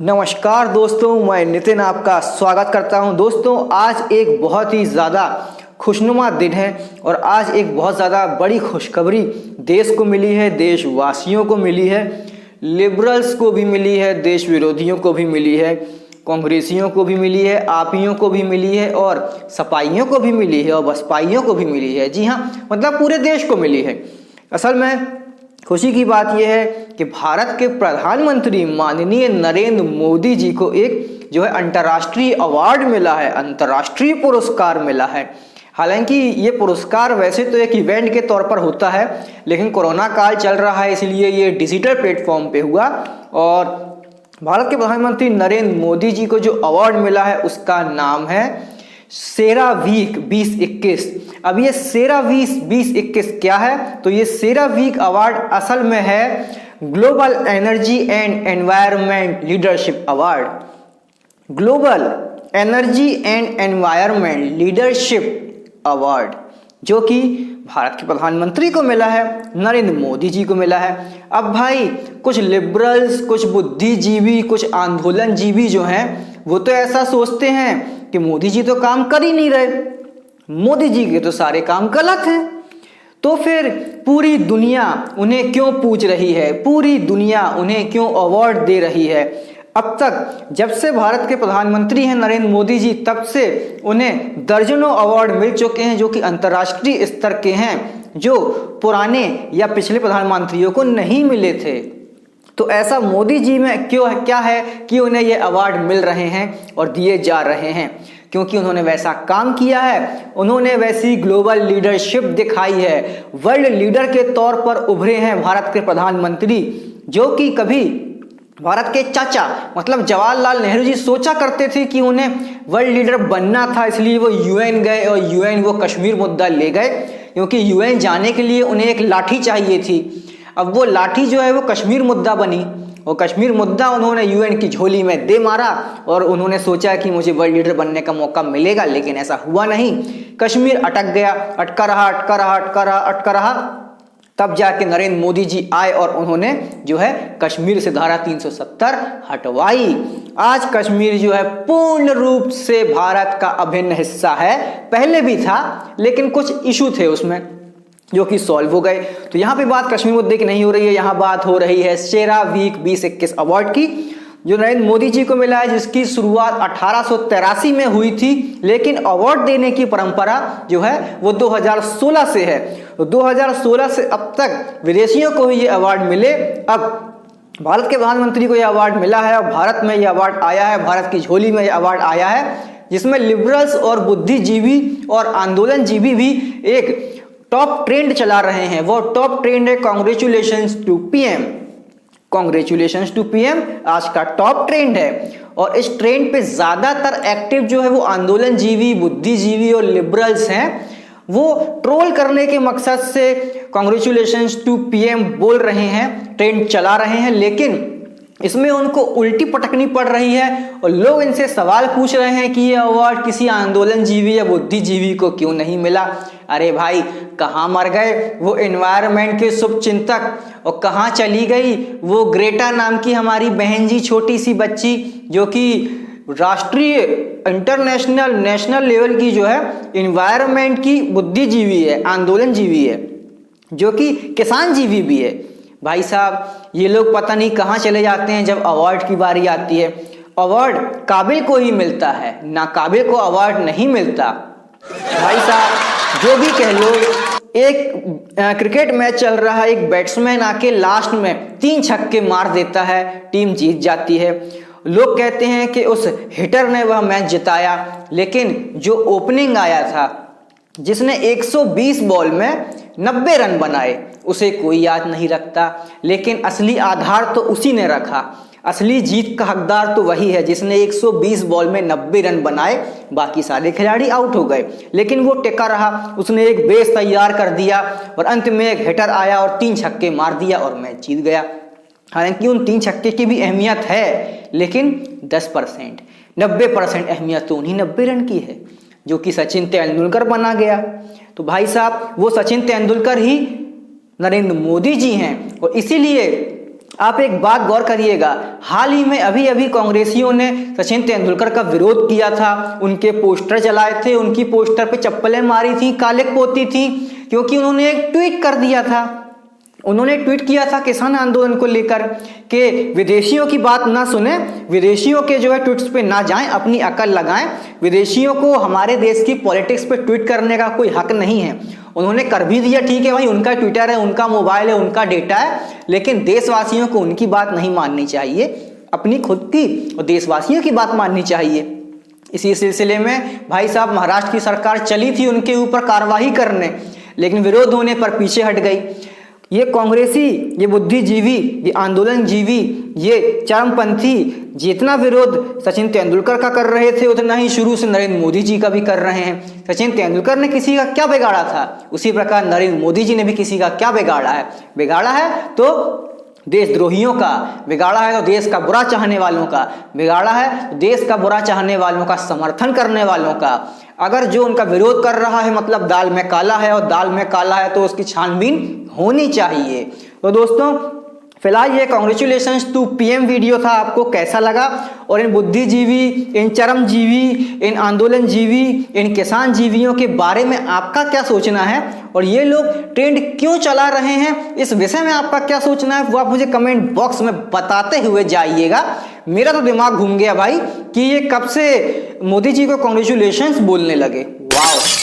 नमस्कार दोस्तों, मैं नितिन आपका स्वागत करता हूं। दोस्तों, आज एक बहुत ही ज़्यादा खुशनुमा दिन है और आज एक बहुत ज़्यादा बड़ी खुशखबरी देश को मिली है, देशवासियों को मिली है, लिबरल्स को भी मिली है, देश विरोधियों को भी मिली है, कांग्रेसियों को भी मिली है, आपियों को भी मिली है और सपाइयों को भी मिली है और बसपाइयों को भी मिली है। जी हाँ, मतलब पूरे देश को मिली है। असल में खुशी की बात यह है कि भारत के प्रधानमंत्री माननीय नरेंद्र मोदी जी को एक जो है अंतर्राष्ट्रीय अवार्ड मिला है, अंतर्राष्ट्रीय पुरस्कार मिला है। हालांकि ये पुरस्कार वैसे तो एक इवेंट के तौर पर होता है, लेकिन कोरोना काल चल रहा है इसलिए ये डिजिटल प्लेटफॉर्म पे हुआ और भारत के प्रधानमंत्री नरेंद्र मोदी जी को जो अवार्ड मिला है उसका नाम है सेरावीक 2021। अब ये सेरावीक 2021 क्या है? तो ये सेरावीक अवार्ड असल में है global energy and environment leadership award. Global energy and environment leadership award जो कि भारत के प्रधानमंत्री को मिला है, नरेंद्र मोदी जी को मिला है। अब भाई कुछ लिबरल्स, कुछ बुद्धिजीवी, कुछ आंदोलनजीवी जो हैं वो तो ऐसा सोचते हैं कि मोदी जी तो काम कर ही नहीं रहे, मोदी जी के तो सारे काम गलत हैं। तो फिर पूरी दुनिया उन्हें क्यों पूज रही है, पूरी दुनिया उन्हें क्यों अवार्ड दे रही है? अब तक जब से भारत के प्रधानमंत्री हैं नरेंद्र मोदी जी, तब से उन्हें दर्जनों अवार्ड मिल चुके हैं जो कि अंतर्राष्ट्रीय स्तर के हैं, जो पुराने या पिछले प्रधानमंत्रियों को नहीं मिले थे। तो ऐसा मोदी जी में क्यों है, क्या है कि उन्हें ये अवार्ड मिल रहे हैं और दिए जा रहे हैं? क्योंकि उन्होंने वैसा काम किया है, उन्होंने वैसी ग्लोबल लीडरशिप दिखाई है, वर्ल्ड लीडर के तौर पर उभरे हैं भारत के प्रधानमंत्री, जो कि कभी भारत के चाचा मतलब जवाहरलाल नेहरू जी सोचा करते थे कि उन्हें वर्ल्ड लीडर बनना था, इसलिए वो यूएन गए और यूएन वो कश्मीर मुद्दा ले गए, क्योंकि यूएन जाने के लिए उन्हें एक लाठी चाहिए थी। अब वो लाठी जो है वो कश्मीर मुद्दा बनी और कश्मीर मुद्दा उन्होंने यूएन की झोली में दे मारा और उन्होंने सोचा कि मुझे वर्ल्ड लीडर बनने का मौका मिलेगा, लेकिन ऐसा हुआ नहीं। कश्मीर अटक गया, अटका रहा। तब जाके नरेंद्र मोदी जी आए और उन्होंने जो है कश्मीर से धारा 370 हटवाई। आज कश्मीर जो है पूर्ण रूप से भारत का अभिन्न हिस्सा है। पहले भी था लेकिन कुछ इशू थे उसमें जो कि सॉल्व हो गए। तो यहाँ पे बात कश्मीर मुद्दे की नहीं हो रही है, यहाँ बात हो रही है सेरावीक 2021 अवार्ड की, जो नरेंद्र मोदी जी को मिला है, जिसकी शुरुआत 1883 में हुई थी, लेकिन अवार्ड देने की परंपरा जो है वो 2016 से है। तो 2016 से अब तक विदेशियों को ही ये अवार्ड मिले। अब भारत के प्रधानमंत्री को यह अवार्ड मिला है और भारत में यह अवार्ड आया है, भारत की झोली में यह अवार्ड आया है, जिसमें लिबरल्स और बुद्धिजीवी और आंदोलनजीवी भी एक टॉप ट्रेंड चला रहे हैं। वो टॉप ट्रेंड है congratulations to PM. Congratulations to PM आज का टॉप ट्रेंड है और इस ट्रेंड पे ज्यादातर एक्टिव जो है वो आंदोलनजीवी, बुद्धिजीवी और लिबरल्स हैं। वो ट्रोल करने के मकसद से कांग्रेचुलेशंस टू पीएम बोल रहे हैं, ट्रेंड चला रहे हैं, लेकिन इसमें उनको उल्टी पटकनी पड़ रही है और लोग इनसे सवाल पूछ रहे हैं कि ये अवार्ड किसी आंदोलनजीवी या बुद्धिजीवी को क्यों नहीं मिला। अरे भाई, कहाँ मर गए वो एनवायरनमेंट के शुभ चिंतक और कहाँ चली गई वो ग्रेटा नाम की हमारी बहन जी, छोटी सी बच्ची जो कि राष्ट्रीय, इंटरनेशनल, नेशनल लेवल की जो है एनवायरनमेंट की बुद्धिजीवी है, आंदोलनजीवी है, जो कि किसान जीवी भी है। भाई साहब, ये लोग पता नहीं कहाँ चले जाते हैं जब अवार्ड की बारी आती है। अवार्ड काबिल को ही मिलता है, नाकाबिल को अवार्ड नहीं मिलता। भाई साहब, जो भी कह लो, एक क्रिकेट मैच चल रहा है, एक बैट्समैन आके लास्ट में 3 छक्के मार देता है, टीम जीत जाती है। लोग कहते हैं कि उस हिटर ने वह मैच जिताया, लेकिन जो ओपनिंग आया था, जिसने 120 बॉल में 90 रन बनाए, उसे कोई याद नहीं रखता, लेकिन असली आधार तो उसी ने रखा। असली जीत का हकदार तो वही है जिसने 120 बॉल में 90 रन बनाए, बाकी सारे खिलाड़ी आउट हो गए, लेकिन वो टिका रहा, उसने एक बेस तैयार कर दिया और अंत में एक हिटर आया और 3 छक्के मार दिया और मैच जीत गया। हालांकि उन 3 छक्के की भी अहमियत है, लेकिन 10%, 90% अहमियत तो उन्हीं 90 रन की है जो कि सचिन तेंदुलकर बना गया। तो भाई साहब, वो सचिन तेंदुलकर ही नरेंद्र मोदी जी हैं और इसीलिए आप एक बात गौर करिएगा, हाल ही में अभी अभी कांग्रेसियों ने सचिन तेंदुलकर का विरोध किया था, उनके पोस्टर जलाए थे, उनकी पोस्टर पे चप्पलें मारी थी, काले पोती थी, क्योंकि उन्होंने एक ट्वीट कर दिया था। उन्होंने ट्वीट किया था किसान आंदोलन को लेकर कि विदेशियों की बात ना सुने, विदेशियों के जो है ट्वीट्स पे ना जाएं, अपनी अकल लगाएं, विदेशियों को हमारे देश की पॉलिटिक्स पे ट्वीट करने का कोई हक नहीं है। उन्होंने कर भी दिया, ठीक है भाई, उनका ट्विटर है, उनका मोबाइल है, उनका डेटा है, लेकिन देशवासियों को उनकी बात नहीं माननी चाहिए, अपनी खुद की और देशवासियों की बात माननी चाहिए। इसी सिलसिले में भाई साहब महाराष्ट्र की सरकार चली थी उनके ऊपर कार्रवाई करने, लेकिन विरोध होने पर पीछे हट गई। ये कांग्रेसी, ये बुद्धिजीवी, ये आंदोलनजीवी, ये चरमपंथी जितना विरोध सचिन तेंदुलकर का कर रहे थे, उतना ही शुरू से नरेंद्र मोदी जी का भी कर रहे हैं। सचिन तेंदुलकर ने किसी का क्या बिगाड़ा था, उसी प्रकार नरेंद्र मोदी जी ने भी किसी का क्या बिगाड़ा है। बिगाड़ा है तो देशद्रोहियों का, बिगाड़ा है तो देश का बुरा चाहने वालों का, बिगाड़ा है तो देश का बुरा चाहने वालों का, समर्थन करने वालों का। अगर जो उनका विरोध कर रहा है मतलब दाल में काला है, और दाल में काला है तो उसकी छानबीन होनी चाहिए। तो दोस्तों फिलहाल ये कांग्रेचुलेशंस टू पीएम वीडियो था, आपको कैसा लगा? और इन बुद्धिजीवी, इन चरमजीवी, इन आंदोलनजीवी, इन किसान जीवियों के बारे में आपका क्या सोचना है, और ये लोग ट्रेंड क्यों चला रहे हैं, इस विषय में आपका क्या सोचना है वो आप मुझे कमेंट बॉक्स में बताते हुए जाइएगा। मेरा तो दिमाग घूम गया भाई कि ये कब से मोदी जी को कांग्रेचुलेशंस बोलने लगे। वाह।